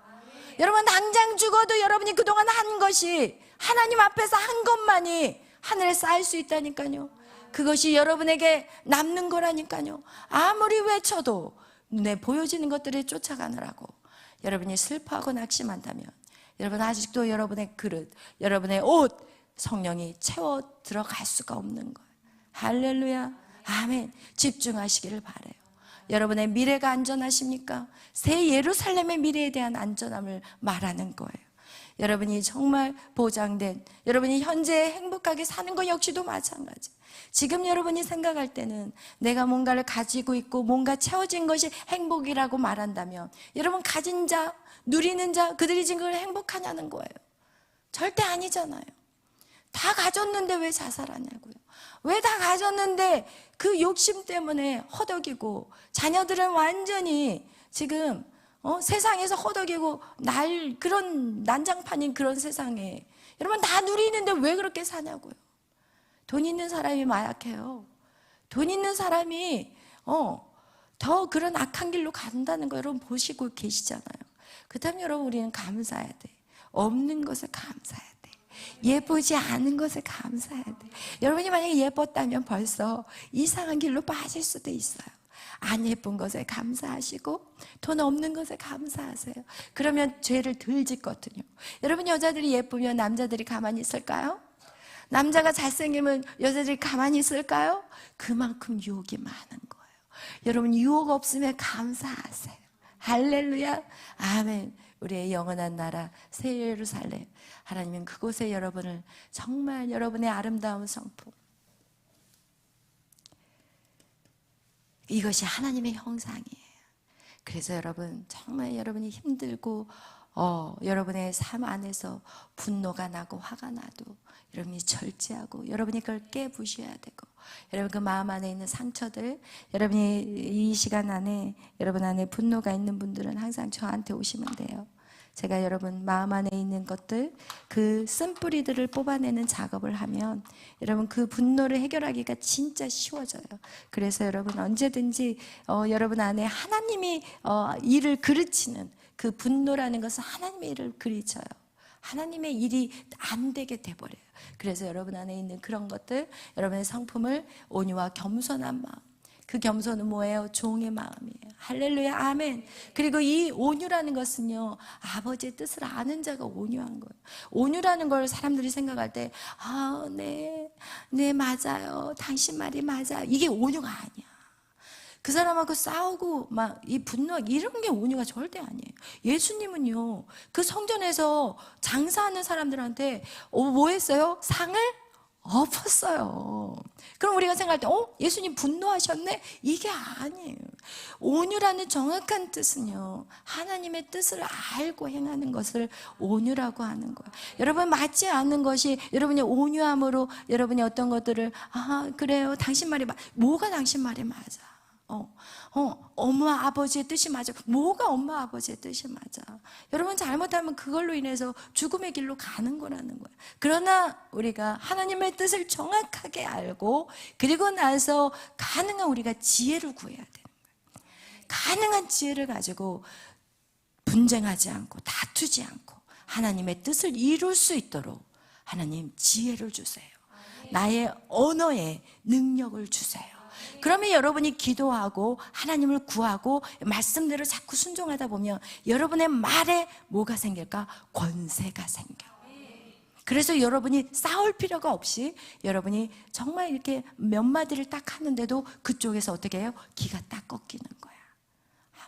여러분, 당장 죽어도 여러분이 그동안 한 것이, 하나님 앞에서 한 것만이 하늘에 쌓일 수 있다니까요. 그것이 여러분에게 남는 거라니까요. 아무리 외쳐도 눈에 보여지는 것들에 쫓아가느라고 여러분이 슬퍼하고 낙심한다면, 여러분 아직도 여러분의 그릇, 여러분의 옷, 성령이 채워 들어갈 수가 없는 거예요. 할렐루야, 아멘. 집중하시기를 바라요. 여러분의 미래가 안전하십니까? 새 예루살렘의 미래에 대한 안전함을 말하는 거예요. 여러분이 정말 보장된, 여러분이 현재 행복하게 사는 것 역시도 마찬가지. 지금 여러분이 생각할 때는 내가 뭔가를 가지고 있고 뭔가 채워진 것이 행복이라고 말한다면, 여러분 가진 자, 누리는 자, 그들이 지금 그걸 행복하냐는 거예요. 절대 아니잖아요. 다 가졌는데 왜 자살하냐고요. 왜 다 가졌는데 그 욕심 때문에 허덕이고, 자녀들은 완전히 지금 세상에서 허덕이고 그런 난장판인 그런 세상에 여러분 다 누리는데 왜 그렇게 사냐고요. 돈 있는 사람이 마약해요. 돈 있는 사람이 더 그런 악한 길로 간다는 거 여러분 보시고 계시잖아요. 그렇다면 여러분, 우리는 감사해야 돼. 없는 것을 감사해야 돼. 예쁘지 않은 것을 감사해야 돼. 여러분이 만약에 예뻤다면 벌써 이상한 길로 빠질 수도 있어요. 안 예쁜 것에 감사하시고 돈 없는 것에 감사하세요. 그러면 죄를 덜 짓거든요. 여러분, 여자들이 예쁘면 남자들이 가만히 있을까요? 남자가 잘생기면 여자들이 가만히 있을까요? 그만큼 유혹이 많은 거예요. 여러분, 유혹 없으면 감사하세요. 할렐루야, 아멘. 우리의 영원한 나라 새 예루살렘, 하나님은 그곳에 여러분을, 정말 여러분의 아름다운 성품, 이것이 하나님의 형상이에요. 그래서 여러분, 정말 여러분이 힘들고 여러분의 삶 안에서 분노가 나고 화가 나도 여러분이 절제하고 여러분이 그걸 깨부셔야 되고, 여러분 그 마음 안에 있는 상처들, 여러분이 이 시간 안에 여러분 안에 분노가 있는 분들은 항상 저한테 오시면 돼요. 제가 여러분 마음 안에 있는 것들, 그 쓴뿌리들을 뽑아내는 작업을 하면 여러분 그 분노를 해결하기가 진짜 쉬워져요. 그래서 여러분 언제든지 여러분 안에 하나님이 일을 그르치는 그 분노라는 것은 하나님의 일을 그르쳐요. 하나님의 일이 안 되게 돼버려요. 그래서 여러분 안에 있는 그런 것들, 여러분의 성품을 온유와 겸손한 마음, 그 겸손은 뭐예요? 종의 마음이에요. 할렐루야, 아멘. 그리고 이 온유라는 것은요, 아버지의 뜻을 아는 자가 온유한 거예요. 온유라는 걸 사람들이 생각할 때, 네, 맞아요, 당신 말이 맞아요, 이게 온유가 아니야. 그 사람하고 싸우고 막 이 분노, 이런 게 온유가 절대 아니에요. 예수님은요, 그 성전에서 장사하는 사람들한테 뭐 했어요? 상을 엎었어요. 그럼 우리가 생각할 때 예수님 분노하셨네? 이게 아니에요. 온유라는 정확한 뜻은요, 하나님의 뜻을 알고 행하는 것을 온유라고 하는 거예요. 여러분, 맞지 않는 것이 여러분의 온유함으로 여러분이 어떤 것들을 그래요, 당신 말이 뭐가 당신 말이 맞아? 엄마 아버지의 뜻이 맞아. 뭐가 엄마 아버지의 뜻이 맞아? 여러분, 잘못하면 그걸로 인해서 죽음의 길로 가는 거라는 거예요. 그러나 우리가 하나님의 뜻을 정확하게 알고, 그리고 나서 가능한 우리가 지혜를 구해야 되는 거예요. 가능한 지혜를 가지고 분쟁하지 않고 다투지 않고 하나님의 뜻을 이룰 수 있도록 하나님 지혜를 주세요. 나의 언어에 능력을 주세요. 그러면 여러분이 기도하고 하나님을 구하고 말씀대로 자꾸 순종하다 보면 여러분의 말에 뭐가 생길까? 권세가 생겨. 그래서 여러분이 싸울 필요가 없이 여러분이 정말 이렇게 몇 마디를 딱 하는데도 그쪽에서 어떻게 해요? 기가 딱 꺾이는 거야.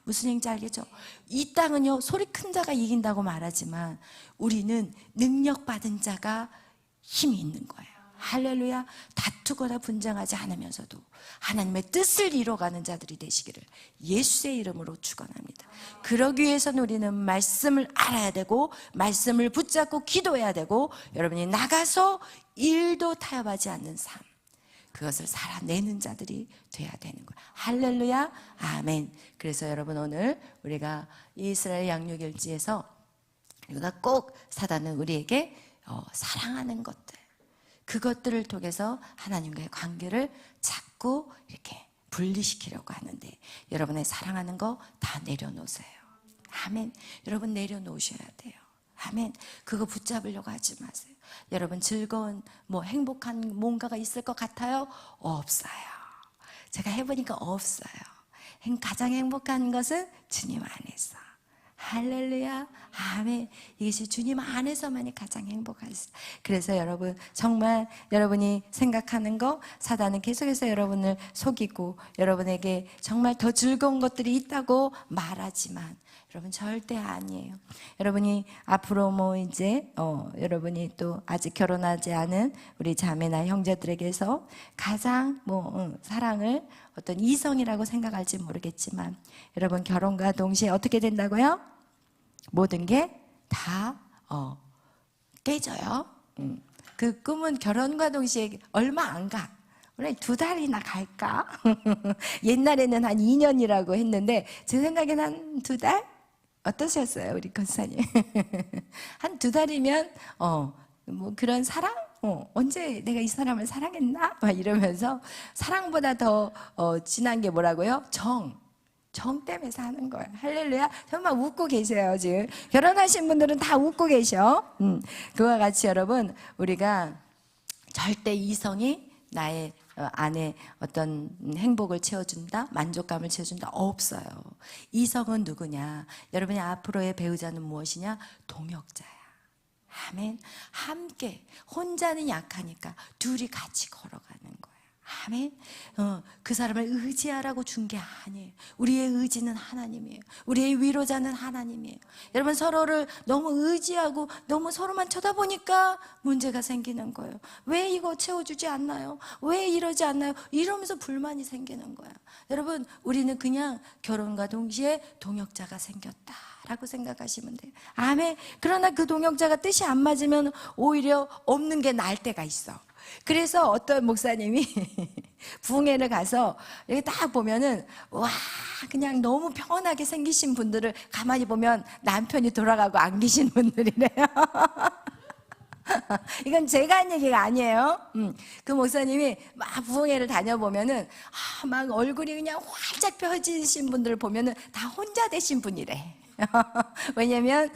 무슨 얘기인지 알겠죠? 이 땅은요, 소리 큰 자가 이긴다고 말하지만 우리는 능력받은 자가 힘이 있는 거예요. 할렐루야. 다투거나 분쟁하지 않으면서도 하나님의 뜻을 이뤄가는 자들이 되시기를 예수의 이름으로 축원합니다. 그러기 위해서는 우리는 말씀을 알아야 되고 말씀을 붙잡고 기도해야 되고 여러분이 나가서 일도 타협하지 않는 삶, 그것을 살아내는 자들이 돼야 되는 거예요. 할렐루야. 아멘. 그래서 여러분 오늘 우리가 이스라엘 양육일지에서 우리가 꼭 사단은 우리에게 사랑하는 것들, 그것들을 통해서 하나님과의 관계를 자꾸 이렇게 분리시키려고 하는데 여러분의 사랑하는 거 다 내려놓으세요. 아멘. 여러분 내려놓으셔야 돼요. 아멘. 그거 붙잡으려고 하지 마세요. 여러분 즐거운 행복한 뭔가가 있을 것 같아요? 없어요. 제가 해보니까 없어요. 가장 행복한 것은 주님 안에서. 할렐루야. 아멘. 이것이 주님 안에서만이 가장 행복하시죠. 그래서 여러분 정말 여러분이 생각하는 거 사단은 계속해서 여러분을 속이고 여러분에게 정말 더 즐거운 것들이 있다고 말하지만 여러분 절대 아니에요. 여러분이 앞으로 이제 여러분이 또 아직 결혼하지 않은 우리 자매나 형제들에게서 가장 사랑을 어떤 이성이라고 생각할지 모르겠지만 여러분 결혼과 동시에 어떻게 된다고요? 모든 게 다 깨져요. 그 꿈은 결혼과 동시에 얼마 안 가. 원래 2달이나 갈까? 옛날에는 한 2년이라고 했는데 제 생각에는 한 2달? 어떠셨어요, 우리 권사님? 한 2달이면 그런 사랑? 언제 내가 이 사람을 사랑했나? 막 이러면서 사랑보다 더 진한 게 뭐라고요? 정 때문에 사는 거예요. 할렐루야. 정말 웃고 계세요, 지금. 결혼하신 분들은 다 웃고 계셔. 그와 같이 여러분, 우리가 절대 이성이 나의 안에 어떤 행복을 채워준다, 만족감을 채워준다, 없어요. 이성은 누구냐? 여러분의 앞으로의 배우자는 무엇이냐? 동역자야. 아멘. 함께, 혼자는 약하니까 둘이 같이 걸어가는 거야. 아멘. 그 사람을 의지하라고 준 게 아니에요. 우리의 의지는 하나님이에요. 우리의 위로자는 하나님이에요. 여러분 서로를 너무 의지하고 너무 서로만 쳐다보니까 문제가 생기는 거예요. 왜 이거 채워주지 않나요? 왜 이러지 않나요? 이러면서 불만이 생기는 거야. 여러분 우리는 그냥 결혼과 동시에 동역자가 생겼다라고 생각하시면 돼요. 아멘. 그러나 그 동역자가 뜻이 안 맞으면 오히려 없는 게 나을 때가 있어. 그래서 어떤 목사님이 부흥회를 가서 여기 딱 보면은 와 그냥 너무 평온하게 생기신 분들을 가만히 보면 남편이 돌아가고 안 계신 분들이래요. 이건 제가 한 얘기가 아니에요. 그 목사님이 막 부흥회를 다녀보면은 막 얼굴이 그냥 활짝 펴지신 분들을 보면은 다 혼자 되신 분이래. 왜냐면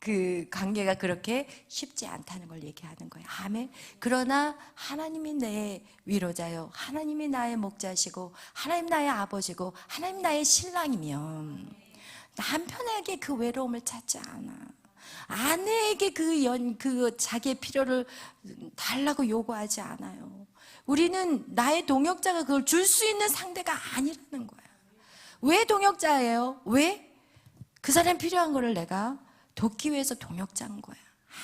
그 관계가 그렇게 쉽지 않다는 걸 얘기하는 거예요. 아멘. 그러나 하나님이 내 위로자요, 하나님이 나의 목자시고, 하나님 나의 아버지고, 하나님 나의 신랑이면 남편에게 그 외로움을 찾지 않아. 아내에게 그 자기의 필요를 달라고 요구하지 않아요. 우리는 나의 동역자가 그걸 줄 수 있는 상대가 아니라는 거야. 왜 동역자예요? 왜? 그 사람 필요한 거를 내가 돕기 위해서 동역자인 거야.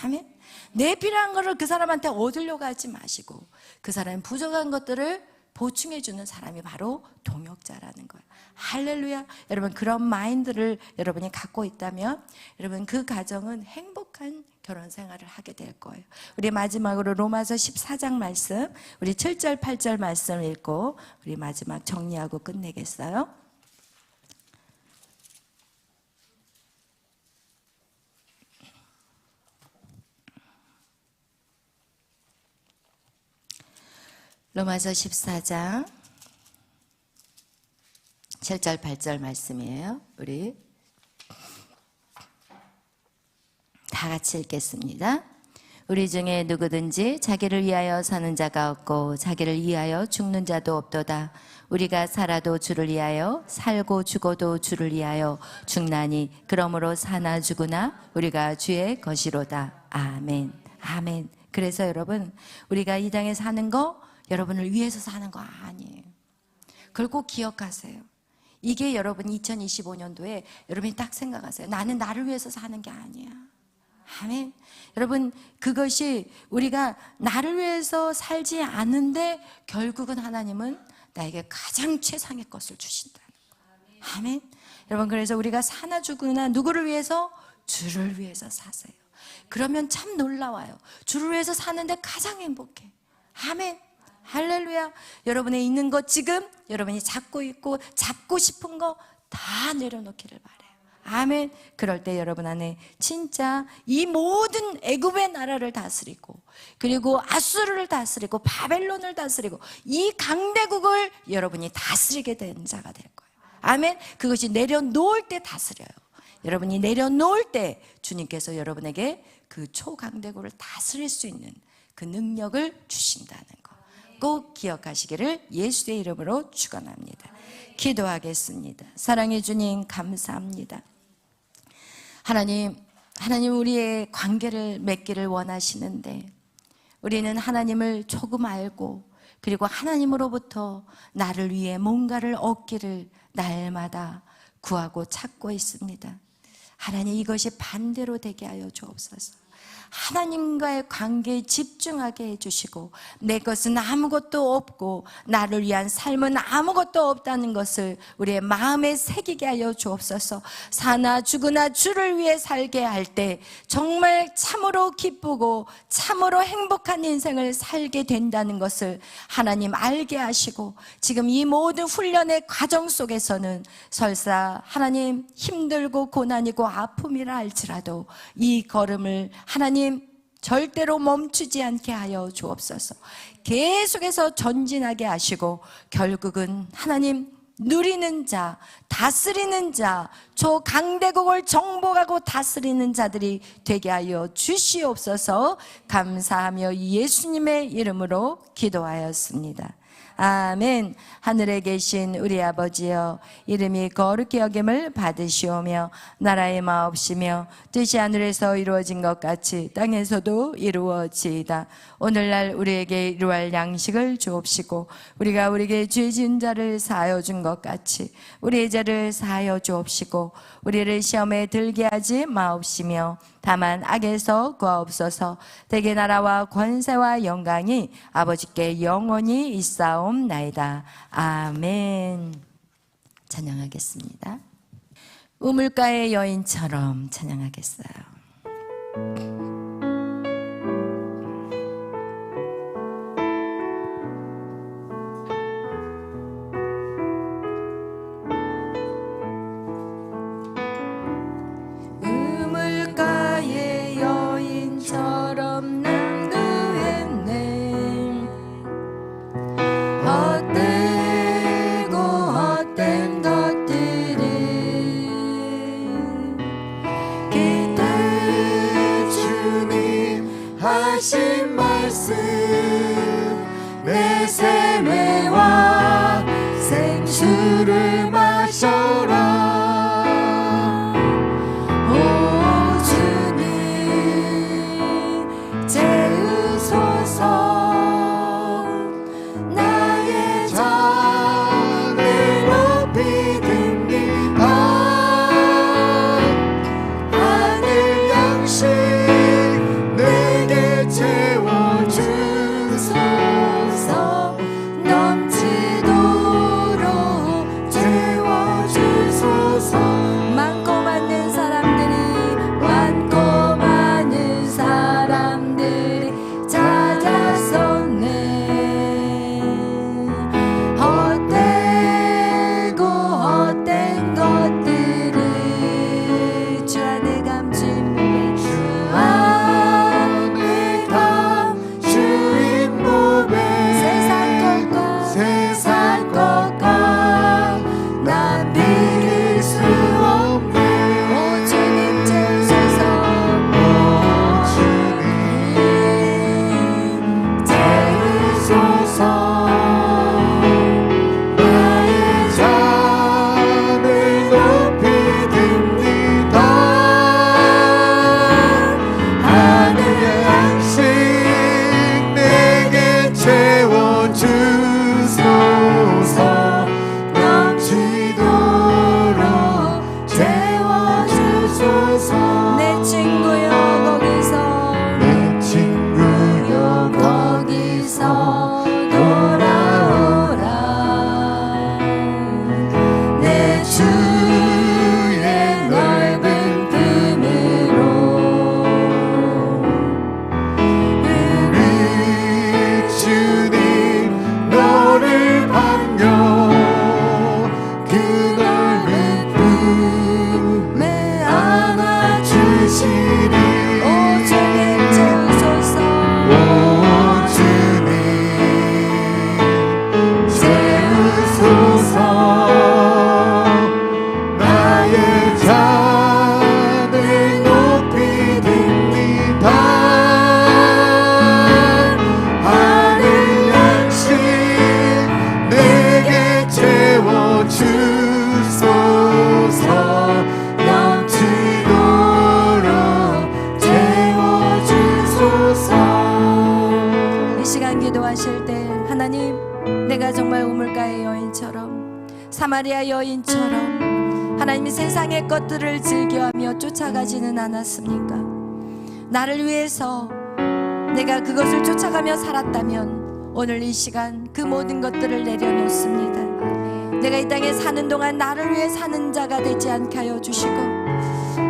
아멘. 내 필요한 거를 그 사람한테 얻으려고 하지 마시고 그 사람의 부족한 것들을 보충해주는 사람이 바로 동역자라는 거예요. 할렐루야. 여러분 그런 마인드를 여러분이 갖고 있다면 여러분 그 가정은 행복한 결혼 생활을 하게 될 거예요. 우리 마지막으로 로마서 14장 말씀, 우리 7절 8절 말씀 읽고 우리 마지막 정리하고 끝내겠어요. 로마서 14장 7절 8절 말씀이에요. 우리 다 같이 읽겠습니다. 우리 중에 누구든지 자기를 위하여 사는 자가 없고 자기를 위하여 죽는 자도 없도다. 우리가 살아도 주를 위하여 살고 죽어도 주를 위하여 죽나니 그러므로 사나 죽으나 우리가 주의 것이로다. 아멘. 아멘. 그래서 여러분, 우리가 이 땅에 사는 거 여러분을 위해서 사는 거 아니에요. 그걸 꼭 기억하세요. 이게 여러분 2025년도에 여러분이 딱 생각하세요. 나는 나를 위해서 사는 게 아니야. 아멘. 여러분, 그것이 우리가 나를 위해서 살지 않는데 결국은 하나님은 나에게 가장 최상의 것을 주신다는 거. 아멘. 여러분, 그래서 우리가 사나 죽으나 누구를 위해서? 주를 위해서 사세요. 그러면 참 놀라워요. 주를 위해서 사는데 가장 행복해. 아멘. 할렐루야. 여러분의 있는 것, 지금 여러분이 잡고 있고 잡고 싶은 거 다 내려놓기를 바라요. 아멘. 그럴 때 여러분 안에 진짜 이 모든 애굽의 나라를 다스리고, 그리고 아수르를 다스리고 바벨론을 다스리고 이 강대국을 여러분이 다스리게 된 자가 될 거예요. 아멘. 그것이 내려놓을 때 다스려요. 여러분이 내려놓을 때 주님께서 여러분에게 그 초강대국을 다스릴 수 있는 그 능력을 주신다는 거 꼭 기억하시기를 예수의 이름으로 축원합니다. 기도하겠습니다. 사랑해 주님, 감사합니다. 하나님 우리의 관계를 맺기를 원하시는데 우리는 하나님을 조금 알고, 그리고 하나님으로부터 나를 위해 뭔가를 얻기를 날마다 구하고 찾고 있습니다. 하나님, 이것이 반대로 되게 하여 주옵소서. 하나님과의 관계에 집중하게 해주시고, 내 것은 아무것도 없고 나를 위한 삶은 아무것도 없다는 것을 우리의 마음에 새기게 하여 주옵소서. 사나 죽으나 주를 위해 살게 할 때 정말 참으로 기쁘고 참으로 행복한 인생을 살게 된다는 것을 하나님 알게 하시고, 지금 이 모든 훈련의 과정 속에서는 설사 하나님 힘들고 고난이고 아픔이라 할지라도 이 걸음을 하나님 절대로 멈추지 않게 하여 주옵소서. 계속해서 전진하게 하시고 결국은 하나님 누리는 자, 다스리는 자, 저 강대국을 정복하고 다스리는 자들이 되게 하여 주시옵소서. 감사하며 예수님의 이름으로 기도하였습니다. 아멘. 하늘에 계신 우리 아버지여, 이름이 거룩히 여김을 받으시오며 나라의 마옵시며 뜻이 하늘에서 이루어진 것 같이 땅에서도 이루어지이다. 오늘날 우리에게 이루할 양식을 주옵시고 우리가 우리에게 죄 지은 자를 사하여 준 것 같이 우리의 죄를 사하여 주옵시고 우리를 시험에 들게 하지 마옵시며 다만 악에서 구하옵소서. 대개 나라와 권세와 영광이 아버지께 영원히 있사옵나이다. 아멘. 찬양하겠습니다. 우물가의 여인처럼 찬양하겠어요. 우물가의 여인처럼 남도했네. 헛되고 헛된 것들은 그때 주 사마리아 여인처럼 하나님이 세상의 것들을 즐겨하며 쫓아가지는 않았습니까? 나를 위해서 내가 그것을 쫓아가며 살았다면 오늘 이 시간 그 모든 것들을 내려놓습니다. 내가 이 땅에 사는 동안 나를 위해 사는 자가 되지 않게 하여 주시고,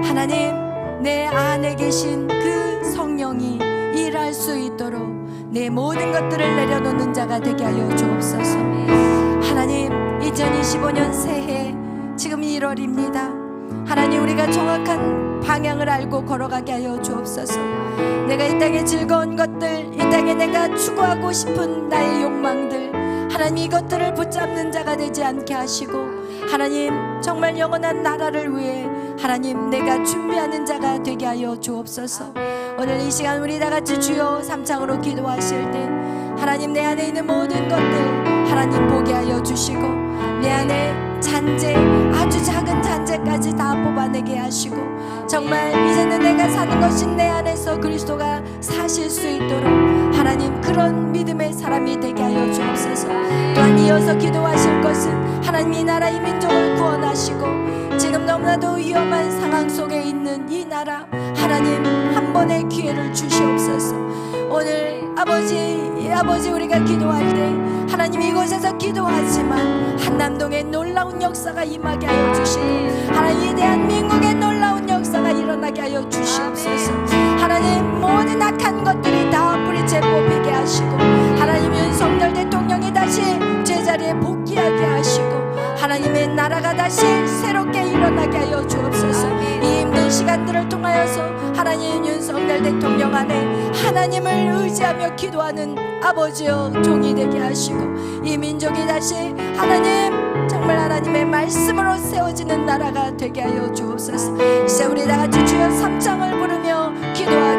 하나님 내 안에 계신 그 성령이 일할 수 있도록 내 모든 것들을 내려놓는 자가 되게 하여 주옵소서. 하나님 2025년 새해 지금 1월입니다. 하나님 우리가 정확한 방향을 알고 걸어가게 하여 주옵소서. 내가 이 땅의 즐거운 것들, 이 땅에 내가 추구하고 싶은 나의 욕망들, 하나님 이것들을 붙잡는 자가 되지 않게 하시고, 하나님 정말 영원한 나라를 위해 하나님 내가 준비하는 자가 되게 하여 주옵소서. 오늘 이 시간 우리 다 같이 주여 삼창으로 기도하실 때 하나님 내 안에 있는 모든 것들 하나님 보게 하여 주시고, 내 안에 잔재, 아주 작은 잔재까지 다 뽑아내게 하시고, 정말 이제는 내가 사는 것이 내 안에서 그리스도가 사실 수 있도록 하나님 그런 믿음의 사람이 되게 하여 주옵소서. 또한 이어서 기도하실 것은 하나님 이 나라 이 민족을 구원하시고, 지금 너무나도 위험한 상황 속에 있는 이 나라 하나님 한 번의 기회를 주시옵소서. 오늘 아버지 우리가 기도할 때 하나님 이곳에서 기도하지만 한남동의 놀라운 역사가 임하게 하여 주시고, 하나님 이 대한민국의 놀라운 역사가 일어나게 하여 주시옵소서. 하나님 모든 악한 것들이 다 뿌리째 뽑히게 하시고, 하나님 윤석열 대통령이 다시 제자리에 복귀하게 하시고, 하나님의 나라가 다시 새롭게 일어나게 하여 주옵소서. 이 힘든 시간들을 통하여서 하나님 윤석열 대통령 안에 하나님을 의지하며 기도하는 아버지여 종이 되게 하시고, 이 민족이 다시 하나님 정말 하나님의 말씀으로 세워지는 나라가 되게 하여 주옵소서. 이제 우리 다 같이 주여 삼창을 부르며 기도하시고